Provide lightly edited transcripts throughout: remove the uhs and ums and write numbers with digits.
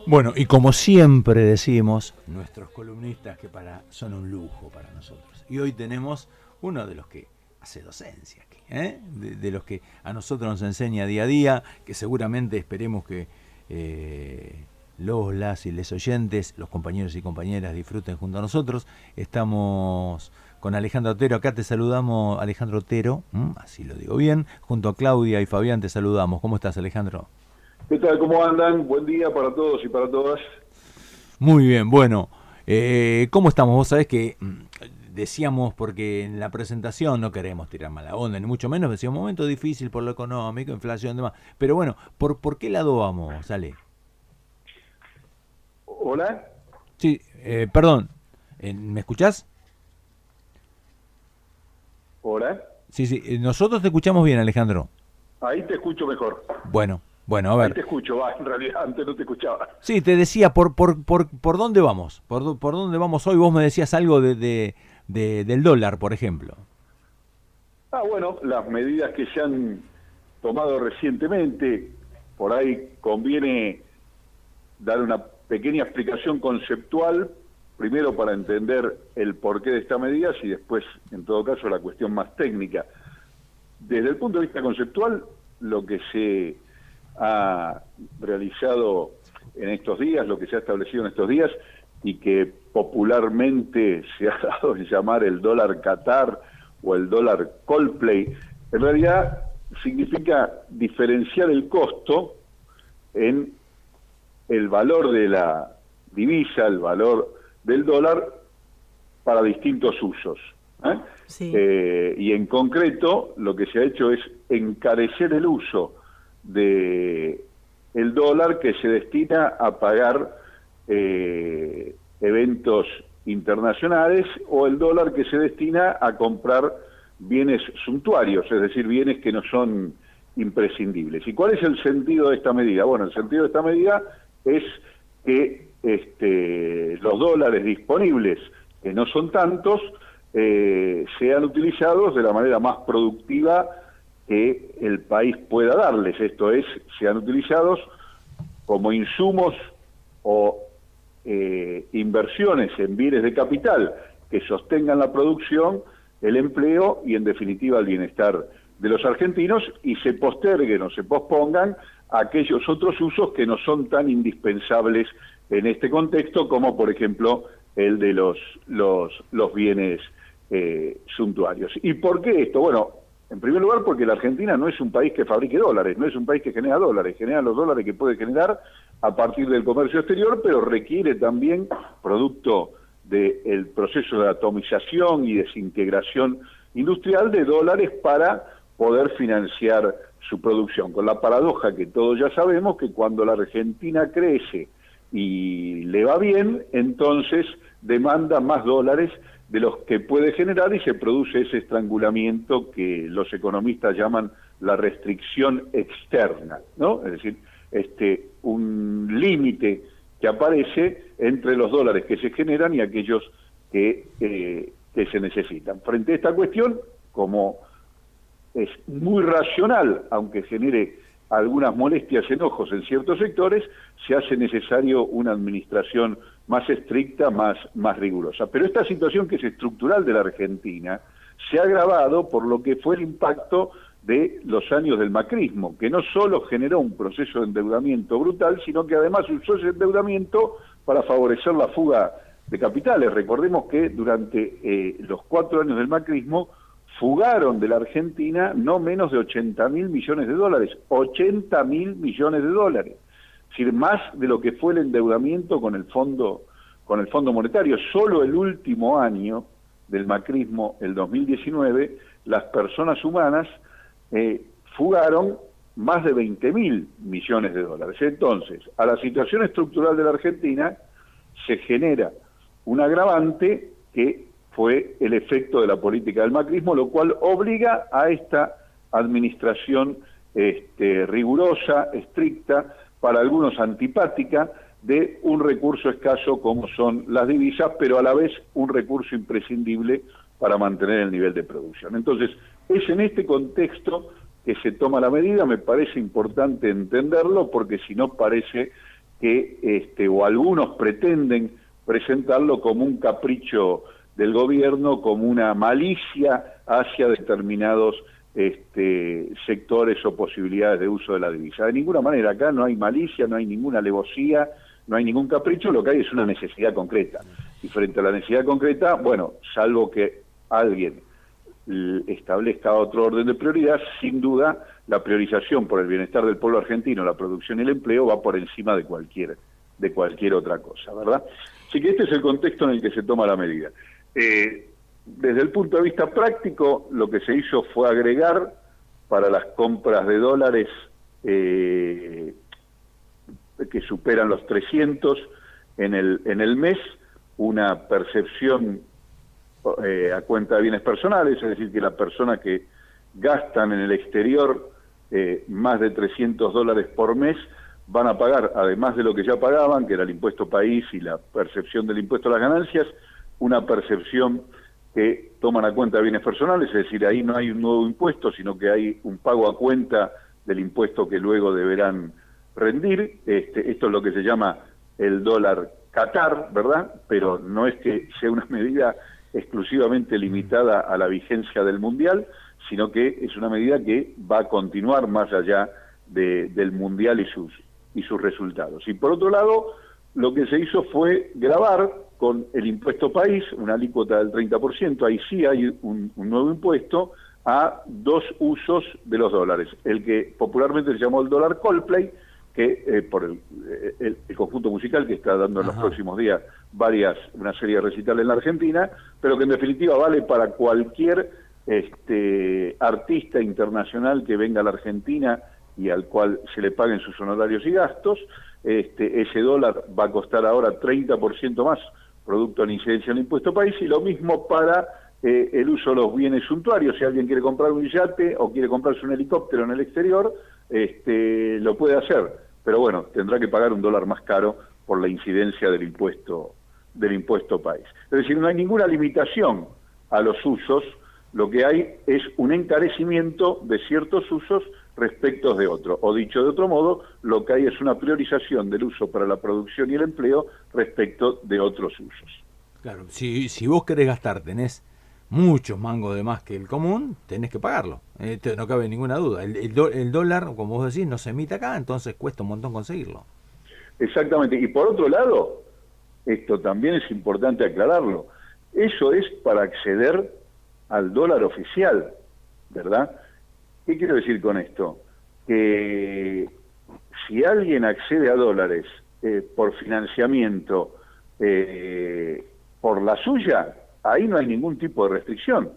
Bueno, y como siempre decimos, nuestros columnistas son un lujo para nosotros. Y hoy tenemos uno de los que hace docencia aquí, de los que a nosotros nos enseña día a día, que seguramente esperemos que las y les oyentes, los compañeros y compañeras disfruten junto a nosotros. Estamos con Alejandro Otero, acá te saludamos, Alejandro Otero, así lo digo bien, junto a Claudia y Fabián te saludamos. ¿Cómo estás, Alejandro? ¿Qué tal? ¿Cómo andan? Buen día para todos y para todas. Muy bien, bueno, ¿cómo estamos? Vos sabés que decíamos, porque en la presentación no queremos tirar mala onda, ni mucho menos, decía un momento difícil por lo económico, inflación y demás, pero bueno, ¿por qué lado vamos, Ale? ¿Hola? Sí, perdón, ¿me escuchás? ¿Hola? Sí, nosotros te escuchamos bien, Alejandro. Ahí te escucho mejor. Bueno, a ver. Ahí te escucho, en realidad antes no te escuchaba. Sí, te decía, ¿por dónde vamos? ¿Por dónde vamos hoy? Vos me decías algo del dólar, por ejemplo. Bueno, las medidas que se han tomado recientemente, por ahí conviene dar una pequeña explicación conceptual, primero para entender el porqué de estas medidas y después, en todo caso, la cuestión más técnica. Desde el punto de vista conceptual, lo que se ha realizado en estos días, lo que se ha establecido en estos días y que popularmente se ha dado en llamar el dólar Qatar o el dólar Coldplay, en realidad significa diferenciar el costo en el valor de la divisa, el valor del dólar para distintos usos. Sí. Y en concreto lo que se ha hecho es encarecer el uso de el dólar que se destina a pagar eventos internacionales o el dólar que se destina a comprar bienes suntuarios, es decir, bienes que no son imprescindibles. ¿Y cuál es el sentido de esta medida? Bueno, el sentido de esta medida es que los dólares disponibles, que no son tantos, sean utilizados de la manera más productiva que el país pueda darles, esto es, sean utilizados como insumos o inversiones en bienes de capital que sostengan la producción, el empleo y en definitiva el bienestar de los argentinos y se posterguen o se pospongan aquellos otros usos que no son tan indispensables en este contexto como por ejemplo el de los bienes suntuarios. ¿Y por qué esto? Bueno, en primer lugar porque la Argentina no es un país que fabrique dólares, no es un país que genera dólares, genera los dólares que puede generar a partir del comercio exterior, pero requiere también, producto del proceso de atomización y desintegración industrial, de dólares para poder financiar su producción, con la paradoja que todos ya sabemos que cuando la Argentina crece y le va bien, entonces demanda más dólares de los que puede generar y se produce ese estrangulamiento que los economistas llaman la restricción externa, ¿no? Es decir, un límite que aparece entre los dólares que se generan y aquellos que se necesitan. Frente a esta cuestión, como es muy racional, aunque genere algunas molestias, enojos en ciertos sectores, se hace necesario una administración más estricta, más rigurosa. Pero esta situación que es estructural de la Argentina se ha agravado por lo que fue el impacto de los años del macrismo, que no solo generó un proceso de endeudamiento brutal, sino que además usó ese endeudamiento para favorecer la fuga de capitales. Recordemos que durante los 4 años del macrismo fugaron de la Argentina no menos de 80.000 millones de dólares, 80.000 millones de dólares, es decir, más de lo que fue el endeudamiento con el Fondo Monetario. Solo el último año del macrismo, el 2019, las personas humanas fugaron más de 20.000 millones de dólares. Entonces, a la situación estructural de la Argentina se genera un agravante que fue el efecto de la política del macrismo, lo cual obliga a esta administración rigurosa, estricta, para algunos antipática, de un recurso escaso como son las divisas, pero a la vez un recurso imprescindible para mantener el nivel de producción. Entonces, es en este contexto que se toma la medida, me parece importante entenderlo, porque si no parece que, o algunos pretenden presentarlo como un capricho del gobierno, como una malicia hacia determinados sectores o posibilidades de uso de la divisa. De ninguna manera, acá no hay malicia, no hay ninguna alevosía, no hay ningún capricho, lo que hay es una necesidad concreta. Y frente a la necesidad concreta, bueno, salvo que alguien establezca otro orden de prioridad, sin duda la priorización por el bienestar del pueblo argentino, la producción y el empleo va por encima de cualquier otra cosa, ¿verdad? Así que este es el contexto en el que se toma la medida. Desde el punto de vista práctico, lo que se hizo fue agregar para las compras de dólares que superan los 300 en el mes, una percepción a cuenta de bienes personales, es decir, que las personas que gastan en el exterior más de $300 por mes van a pagar, además de lo que ya pagaban, que era el impuesto país y la percepción del impuesto a las ganancias, una percepción que toman a cuenta de bienes personales, es decir, ahí no hay un nuevo impuesto, sino que hay un pago a cuenta del impuesto que luego deberán rendir. Esto es lo que se llama el dólar Qatar, ¿verdad? Pero no es que sea una medida exclusivamente limitada a la vigencia del Mundial, sino que es una medida que va a continuar más allá del Mundial y sus resultados. Y por otro lado, lo que se hizo fue gravar con el impuesto país, una alícuota del 30%, ahí sí hay un nuevo impuesto a dos usos de los dólares. El que popularmente se llamó el dólar Coldplay, que por el conjunto musical que está dando en los próximos días una serie de recitales en la Argentina, pero que en definitiva vale para cualquier artista internacional que venga a la Argentina y al cual se le paguen sus honorarios y gastos. Ese dólar va a costar ahora 30% más, producto de la incidencia del impuesto país, y lo mismo para el uso de los bienes suntuarios. Si alguien quiere comprar un yate o quiere comprarse un helicóptero en el exterior, lo puede hacer, pero bueno, tendrá que pagar $1 más caro por la incidencia del impuesto país. Es decir, no hay ninguna limitación a los usos, lo que hay es un encarecimiento de ciertos usos respecto de otros, o dicho de otro modo, lo que hay es una priorización del uso para la producción y el empleo respecto de otros usos. Claro, si vos querés gastar, tenés muchos mangos de más que el común, tenés que pagarlo, no cabe ninguna duda. El dólar, como vos decís, no se emite acá, entonces cuesta un montón conseguirlo. Exactamente, y por otro lado, esto también es importante aclararlo, eso es para acceder al dólar oficial, ¿verdad? ¿Qué quiero decir con esto? Que si alguien accede a dólares por financiamiento por la suya, ahí no hay ningún tipo de restricción.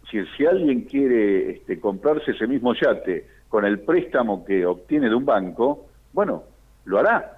Si alguien quiere comprarse ese mismo yate con el préstamo que obtiene de un banco, bueno, lo hará.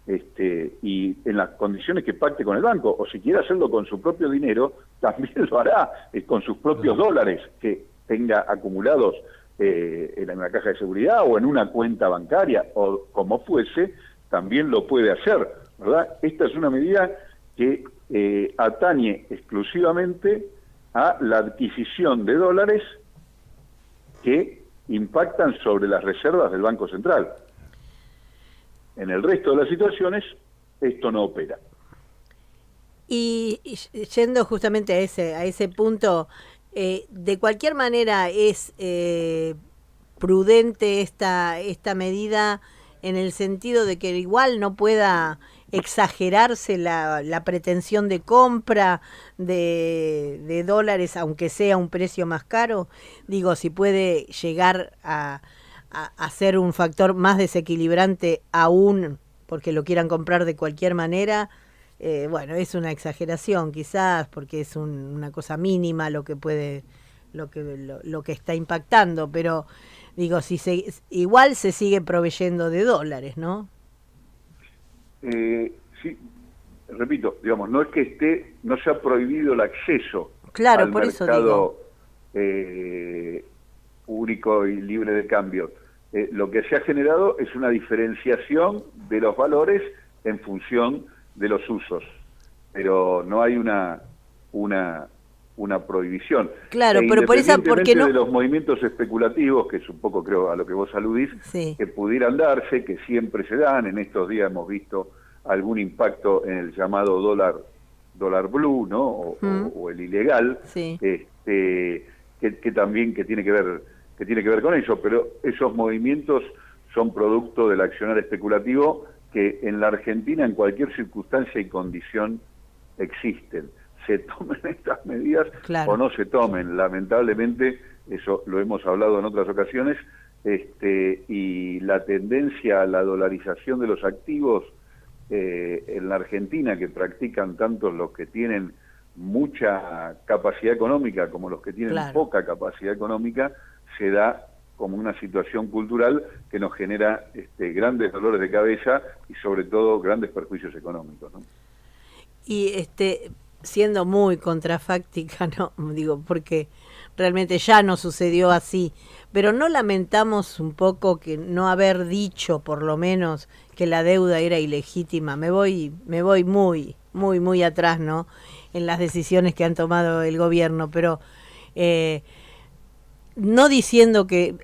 Y en las condiciones que pacte con el banco, o si quiere hacerlo con su propio dinero, también lo hará, con sus propios dólares que tenga acumulados en una caja de seguridad o en una cuenta bancaria, o como fuese, también lo puede hacer, ¿verdad? Esta es una medida que atañe exclusivamente a la adquisición de dólares que impactan sobre las reservas del Banco Central. En el resto de las situaciones, esto no opera. Y yendo justamente a ese punto, de cualquier manera es prudente esta medida en el sentido de que igual no pueda exagerarse la pretensión de compra de dólares, aunque sea un precio más caro. Digo, si puede llegar a ser un factor más desequilibrante aún porque lo quieran comprar de cualquier manera, bueno, es una exageración quizás, porque es una cosa mínima lo que está impactando, pero digo, igual se sigue proveyendo de dólares, ¿no? Sí, repito, digamos, no es que no se ha prohibido el acceso al mercado único y libre de cambio. Lo que se ha generado es una diferenciación de los valores en función de los usos, pero no hay una una prohibición. Claro, pero por esa, porque no... de los movimientos especulativos, que es un poco creo a lo que vos aludís, sí, que pudieran darse, que siempre se dan, en estos días hemos visto algún impacto en el llamado dólar blue, ¿no? O el ilegal, sí, que también tiene que ver con eso, pero esos movimientos son producto del accionar especulativo que en la Argentina en cualquier circunstancia y condición existen. Se tomen estas medidas claro, o no se tomen, lamentablemente, eso lo hemos hablado en otras ocasiones, y la tendencia a la dolarización de los activos en la Argentina, que practican tanto los que tienen mucha capacidad económica como los que tienen claro, poca capacidad económica, se da como una situación cultural que nos genera grandes dolores de cabeza y sobre todo grandes perjuicios económicos, ¿no? Y siendo muy contrafáctica, no digo, porque realmente ya no sucedió así, pero no lamentamos un poco que no haber dicho por lo menos que la deuda era ilegítima. Me voy muy atrás, ¿no? En las decisiones que han tomado el gobierno, pero no diciendo que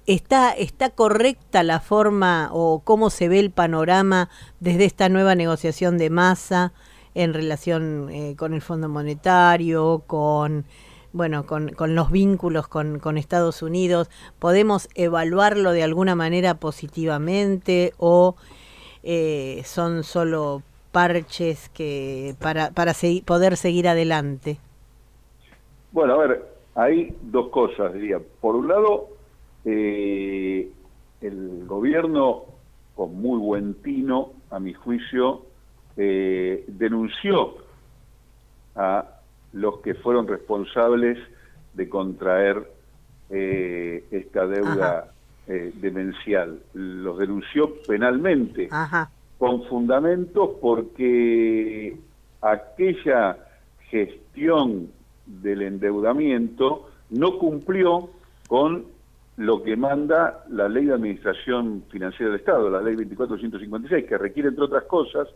está correcta la forma o cómo se ve el panorama desde esta nueva negociación de Massa en relación con el Fondo Monetario, con los vínculos con Estados Unidos. ¿Podemos evaluarlo de alguna manera positivamente o son solo parches que para poder seguir adelante? Bueno, a ver, hay dos cosas, diría. Por un lado, el gobierno, con muy buen tino, a mi juicio, denunció a los que fueron responsables de contraer esta deuda demencial. Los denunció penalmente, Ajá, con fundamentos, porque aquella gestión del endeudamiento no cumplió con lo que manda la Ley de Administración Financiera del Estado, la Ley 24.156, que requiere, entre otras cosas,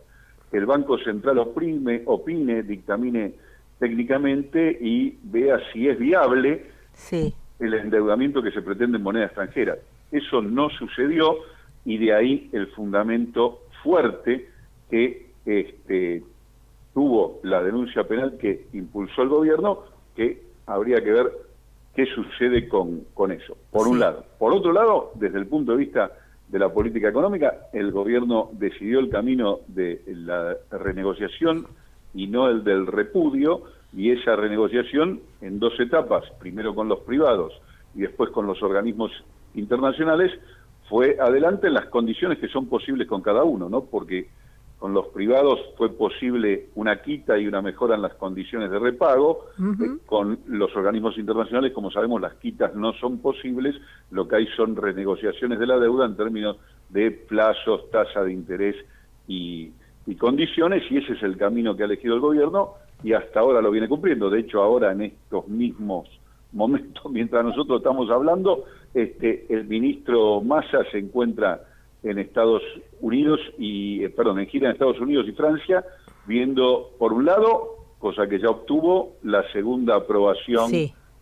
que el Banco Central opine, dictamine técnicamente y vea si es viable sí, el endeudamiento que se pretende en moneda extranjera. Eso no sucedió y de ahí el fundamento fuerte que tuvo la denuncia penal que impulsó el gobierno, que habría que ver qué sucede con eso, por un lado. Por otro lado, desde el punto de vista de la política económica, el gobierno decidió el camino de la renegociación y no el del repudio, y esa renegociación en dos etapas, primero con los privados y después con los organismos internacionales, fue adelante en las condiciones que son posibles con cada uno, ¿no? Porque con los privados fue posible una quita y una mejora en las condiciones de repago. Con los organismos internacionales, como sabemos, las quitas no son posibles, lo que hay son renegociaciones de la deuda en términos de plazos, tasa de interés y condiciones, y ese es el camino que ha elegido el gobierno y hasta ahora lo viene cumpliendo. De hecho, ahora en estos mismos momentos, mientras nosotros estamos hablando, el ministro Massa se encuentra en Estados Unidos en gira en Estados Unidos y Francia, viendo, por un lado, cosa que ya obtuvo, la segunda aprobación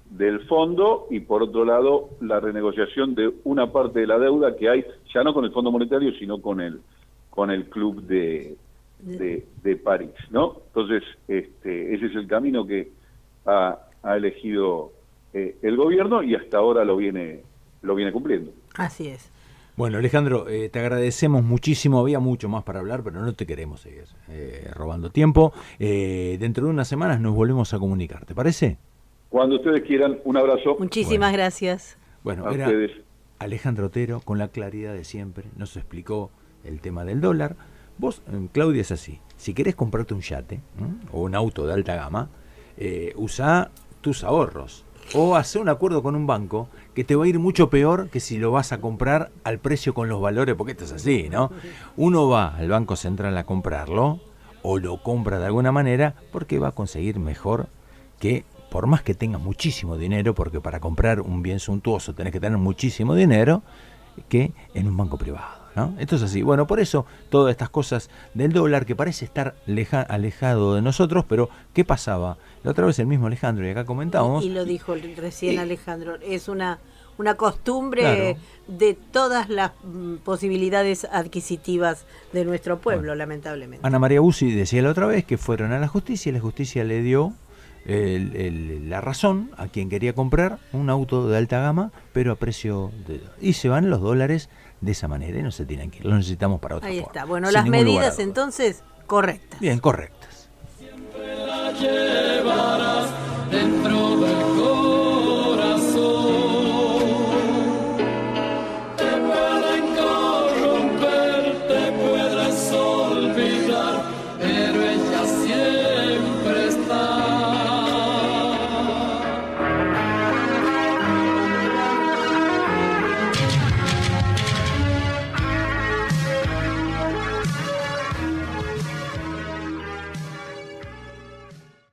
del fondo, y por otro lado, la renegociación de una parte de la deuda que hay, ya no con el Fondo Monetario, sino con el Club de París, ¿no? Entonces, ese es el camino que ha elegido el gobierno y hasta ahora lo viene cumpliendo. Así es. Bueno, Alejandro, te agradecemos muchísimo. Había mucho más para hablar, pero no te queremos seguir robando tiempo. Dentro de unas semanas nos volvemos a comunicar, ¿te parece? Cuando ustedes quieran, un abrazo. Muchísimas gracias. Bueno, a era ustedes. Alejandro Otero, con la claridad de siempre, nos explicó el tema del dólar. Vos, Claudia, es así. Si querés comprarte un yate o un auto de alta gama, usá tus ahorros. O hacer un acuerdo con un banco que te va a ir mucho peor que si lo vas a comprar al precio con los valores, porque esto es así, ¿no? Uno va al Banco Central a comprarlo o lo compra de alguna manera porque va a conseguir mejor que, por más que tengas muchísimo dinero, porque para comprar un bien suntuoso tenés que tener muchísimo dinero, que en un banco privado. ¿no? Esto es así. Bueno, por eso todas estas cosas del dólar que parece estar alejado de nosotros, pero ¿qué pasaba? La otra vez el mismo Alejandro, y acá comentábamos. Y lo dijo recién Alejandro, es una costumbre de todas las posibilidades adquisitivas de nuestro pueblo, lamentablemente. Ana María Bussi decía la otra vez que fueron a la justicia y la justicia le dio la razón a quien quería comprar un auto de alta gama, pero a precio de... Y se van los dólares de esa manera y no se tienen que ir, los necesitamos para otra Ahí forma. está. Bueno, las medidas entonces correctas. Bien, correctas. Siempre la llevarás dentro de